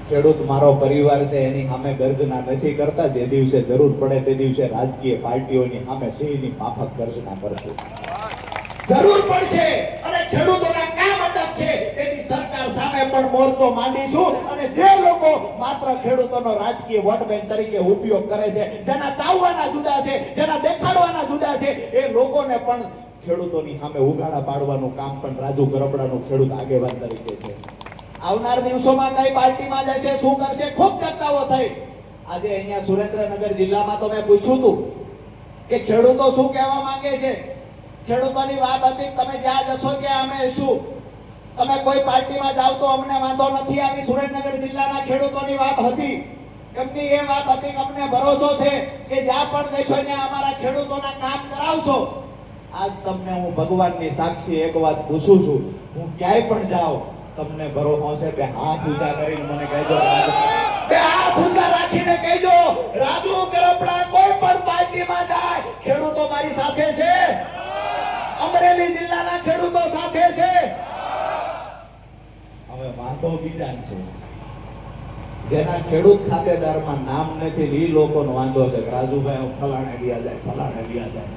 ખેડૂત મારો પરિવાર છે એની સામે ગર્જના નથી કરતા. જે દિવસે જરૂર પડે તે દિવસે રાજકીય પાર્ટીઓની સામે સિંહની માફક ગર્જના કરશું. જરૂર પડશે અને ખેડૂતોના કામ અટકશે તેની સરકાર સામે પણ મોરચો માંડીશું. અને જે લોકો માત્ર ખેડૂતોનો રાજકીય વોટ બેંક તરીકે ઉપયોગ કરે છે, જેના ચાવવાના જુદા છે, જેના દેખાડવાના જુદા છે, એ લોકોને પણ ખેડૂતોની સામે ઉઘાડા પાડવાનું કામ પણ રાજુ ગરબડાનો ખેડૂત આગેવાન તરીકે છે. આવનાર દિવસોમાં કઈ પાર્ટીમાં જશે, શું કરશે, ખૂબ ચર્ચાઓ થઈ. આજે અહીંયા સુરેન્દ્રનગર જિલ્લામાં તો મેં પૂછ્યું હતું કે ખેડૂતો શું કહેવા માંગે છે. ખેડૂતોની વાત હતી તમે જ્યાં જશો ત્યાં અમે શું, તમે કોઈ પાર્ટીમાં જાવ તો અમને વાંધો નથી. આવી સુરેન્દ્રનગર જિલ્લાના ખેડૂતોની વાત હતી. એમની એ વાત હતી કે અમને ભરોસો છે કે જ્યાં પણ જશો ત્યાં અમારા ખેડૂતોના કામ કરાવશો. આજ તમને હું ભગવાનની સાક્ષી એક વાત પૂછું છું, હું ક્યાંય પણ જાઉં તમને ભરોસો છે. બે હાથ ઊંચા કરીને મને કહેજો, બે હાથ ઊંચા રાખીને કહેજો, રાજુ ગરબડા કોઈ પણ પાર્ટીમાં જાય ખેડૂતો મારી સાથે છે. અમરેલી જિલ્લાના ખેડૂતો સાથે છે. હવે વાંધો બીજા છે, જેના ખેડૂત ખાતેદારમાં નામ નથી એ લોકોનો વાંધો છે. રાજુભાઈ ફલાણે વ્યા જાય, ફલાણે વ્યા જાય.